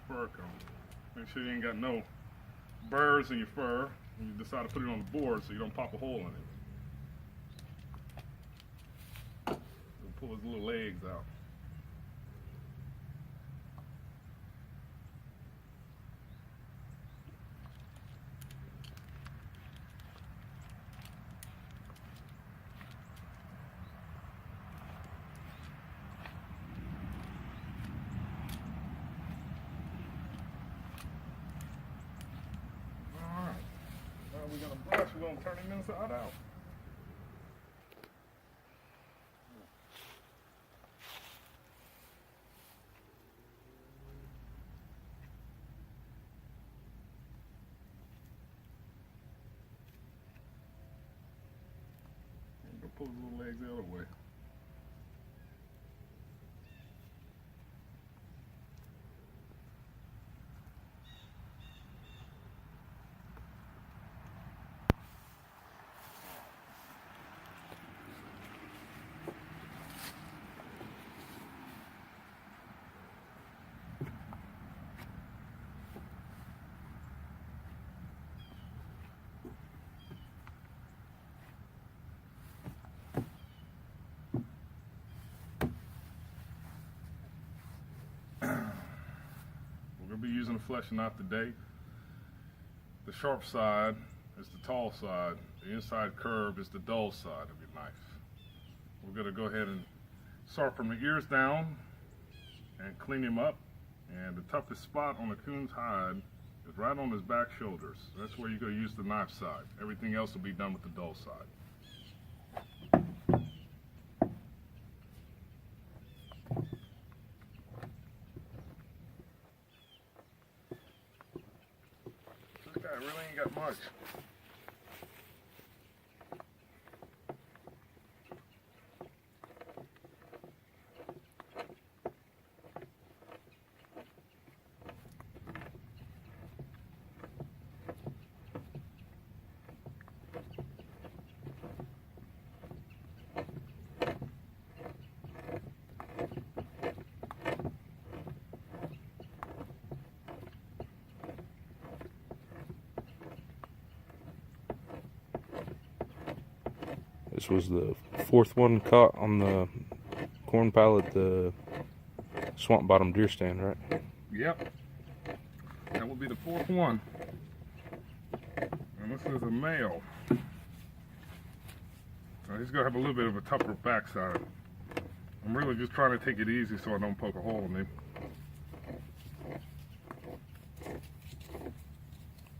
fur coat. Make sure you ain't got no burrs in your fur when you decide to put it on the board so you don't pop a hole in it. We'll pull his little legs out. We're going to brush, we're going to turn him inside out. I'm going to pull his little legs the other way. We'll be using a fleshing knife today. The sharp side is the tall side. The inside curve is the dull side of your knife. We're going to go ahead and start from the ears down and clean him up. And the toughest spot on the coon's hide is right on his back shoulders. That's where you're going to use the knife side. Everything else will be done with the dull side. This guy really ain't got much. This was the fourth one caught on the corn pile at the swamp bottom deer stand, right? Yep. That will be the fourth one. And this is a male. So he's going to have a little bit of a tougher backside. I'm really just trying to take it easy so I don't poke a hole in him.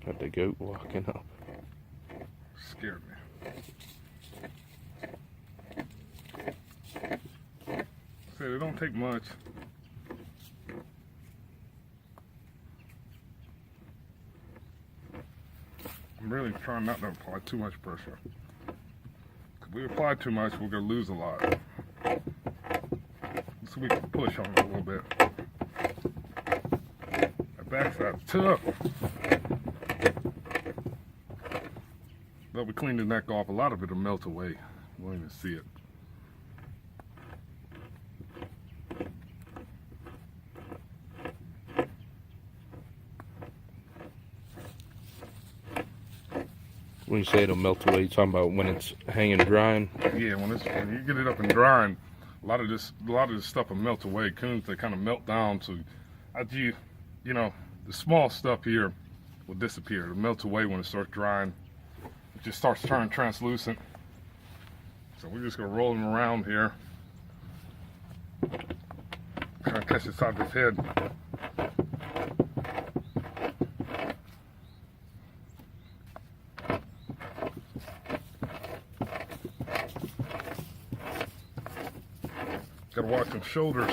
Got the goat walking up. Scared me. Said it don't take much. I'm really trying not to apply too much pressure. If we apply too much, we're going to lose a lot. So we can push on it a little bit. The backside's tough. But we clean the neck off. A lot of it will melt away. You won't even see it. When you say it'll melt away, you're talking about when it's hanging drying? Yeah, when you get it up and drying, a lot of this stuff will melt away. Coons, they kind of melt down to, you know, the small stuff here will disappear. It'll melt away when it starts drying. It just starts turning translucent. So we're just gonna roll him around here. Try to catch the side of his head. Gotta watch them shoulders.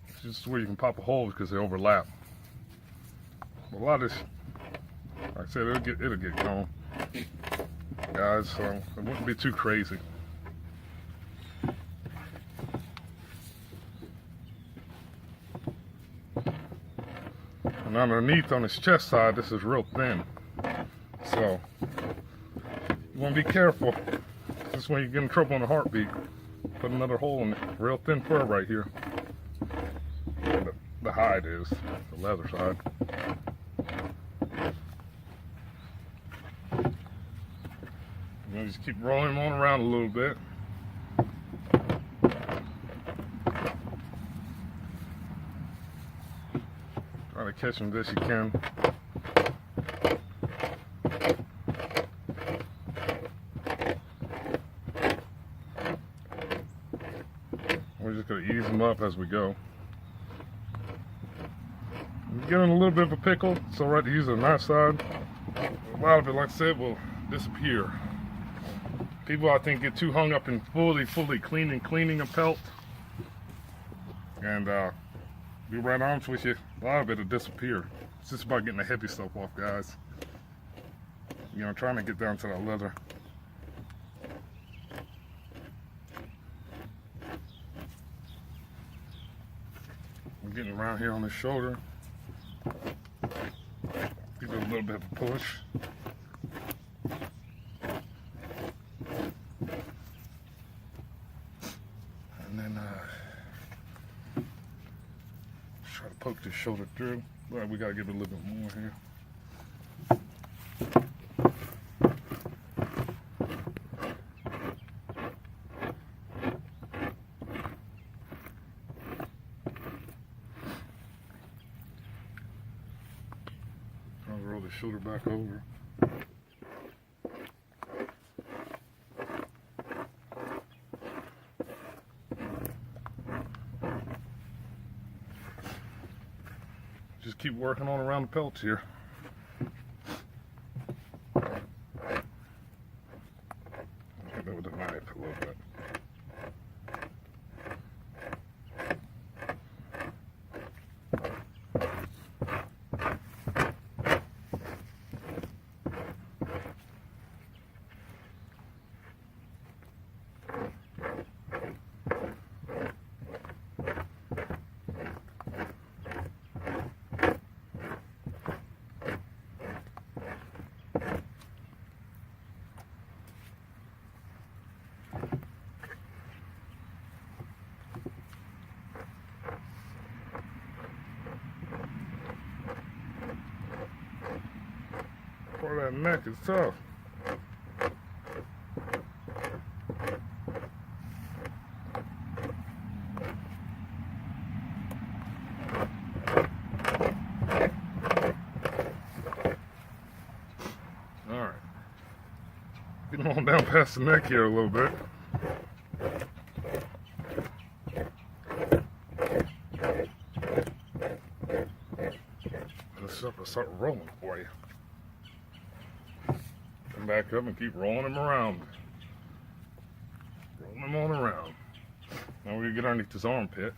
It's just where you can pop a hole because they overlap. But a lot of this, like I said, it'll get gone, guys. So it wouldn't be too crazy. And underneath on his chest side, this is real thin. So you want to be careful. This is when you get in trouble on a heartbeat. Put another hole in it. Real thin fur right here. The hide is, the leather side. And just keep rolling them on around a little bit. Try to catch them best you can. We're just going to ease them up as we go. We're getting a little bit of a pickle. It's alright to use it on that side. A lot of it, like I said, will disappear. People, I think, get too hung up in fully cleaning a pelt. And be right honest with you, a lot of it will disappear. It's just about getting the heavy stuff off, guys. You know, trying to get down to that leather. We're getting around here on the shoulder. Give it a little bit of a push. And then try to poke this shoulder through. But we gotta give it a little bit more here. Roll the shoulder back over. Just keep working on around the pelts here. Hit that with a knife a little bit. Part of that neck is tough. Alright. Getting on down past the neck here a little bit. Let's start rolling for you. Come back up and keep rolling him around. Rolling him on around. Now we're gonna get underneath his armpit.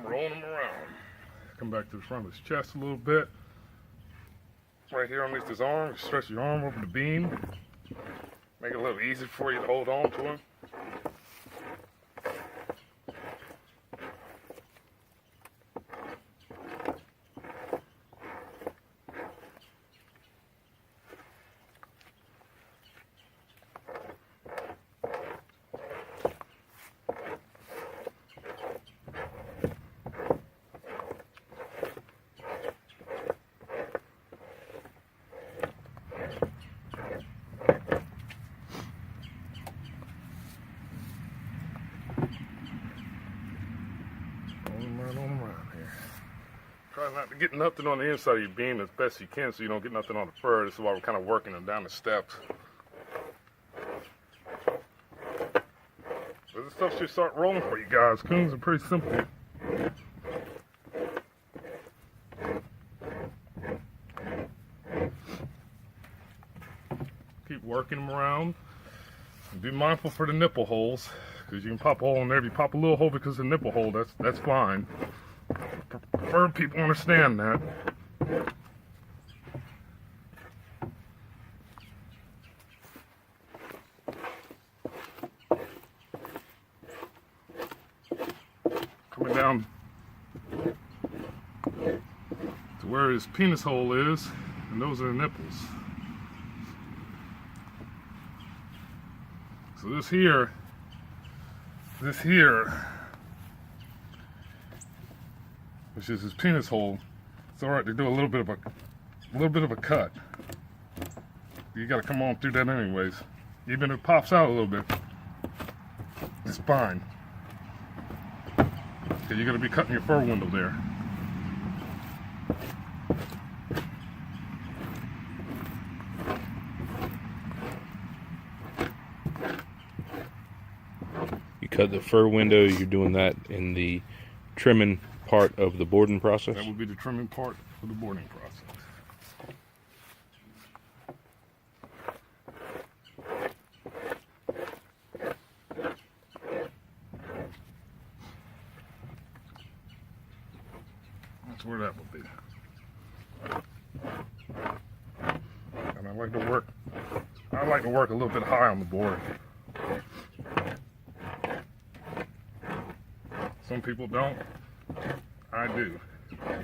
Rolling him around. Come back to the front of his chest a little bit. Right here underneath his arm. Stretch your arm over the beam. Make it a little easier for you to hold on to him. On around here. Try not to get nothing on the inside of your beam as best you can so you don't get nothing on the fur. This is why we're kind of working them down the steps. But this stuff should start rolling for you guys. Coons are pretty simple. Keep working them around. And be mindful for the nipple holes. Because you can pop a hole in there. If you pop a little hole because of the nipple hole, that's fine. Prefer people understand that. to where his penis hole is, and those are the nipples. So this here, which is his penis hole, it's all right to do a little bit of a cut. You got to come on through that anyways. Even if it pops out a little bit, it's fine. Because you're going to be cutting your fur window there. You cut the fur window, you're doing that in the trimming part of the boarding process? That would be the trimming part of the boarding process. That's where that would be. And I like to work a little bit high on the board. Some people don't. I do.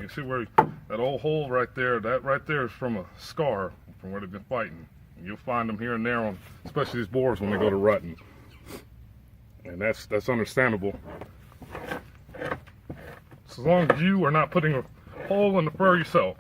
You see where that old hole right there, that right there is from a scar from where they've been fighting. And you'll find them here and there on, especially these boars when they go to rutting. And that's understandable. So as long as you are not putting a hole in the fur yourself.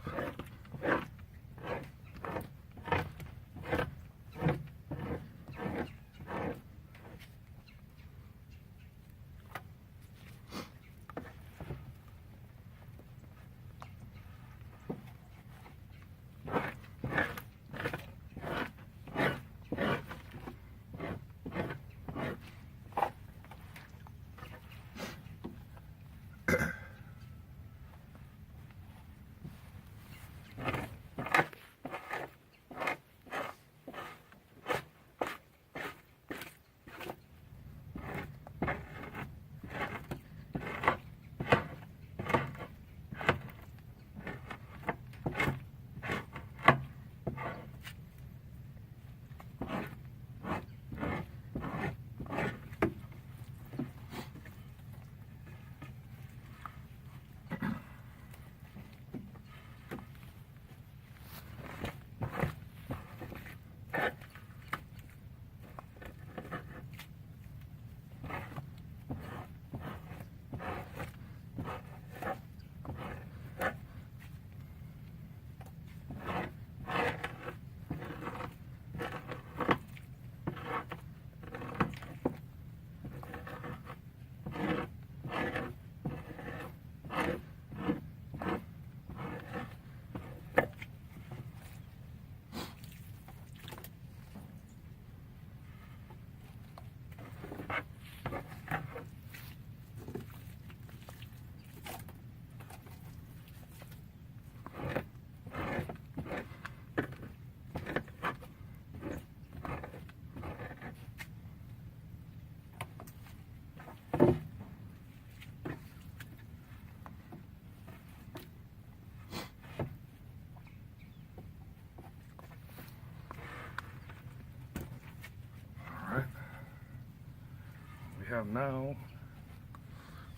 Have now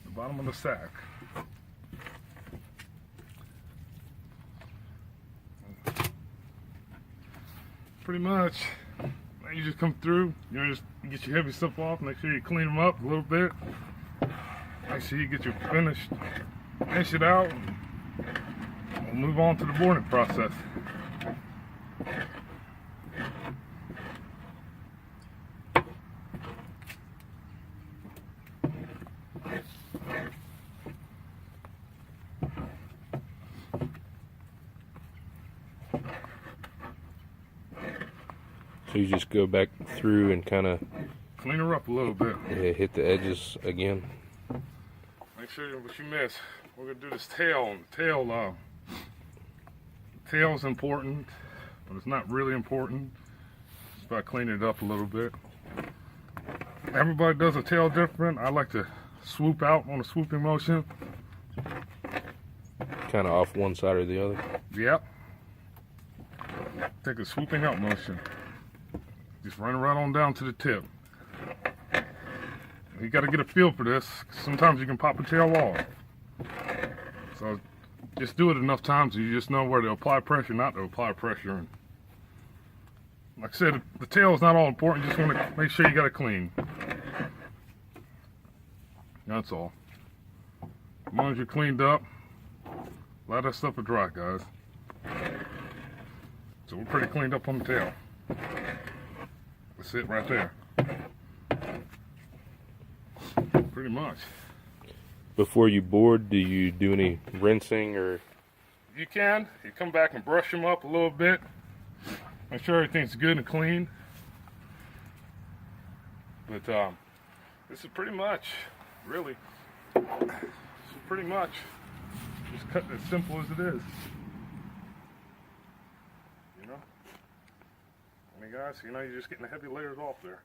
the bottom of the sack. Pretty much, you just come through, just get your heavy stuff off, make sure you clean them up a little bit, make sure you get your finish it out, and we'll move on to the boarding process. So you just go back through and kind of clean her up a little bit. Yeah, hit the edges again. Make sure what you miss. We're gonna do this tail. Tail's important, but it's not really important. Just by cleaning it up a little bit. Everybody does a tail different. I like to swoop out on a swooping motion. Kind of off one side or the other. Yep. Take a swooping out motion. Just run right on down to the tip. You got to get a feel for this. Sometimes you can pop a tail off. So just do it enough times, you just know where to apply pressure, not to apply pressure. And like I said, the tail is not all important. You just want to make sure you got it clean. That's all. As long as you're cleaned up, allow that stuff to dry, guys. So we're pretty cleaned up on the tail. That's it right there. Pretty much. Before you board, do you do any rinsing or? You can. You come back and brush them up a little bit. Make sure everything's good and clean. But this is pretty much, really, this is pretty much just cut as simple as it is. You know? I mean, guys, you're just getting the heavy layers off there.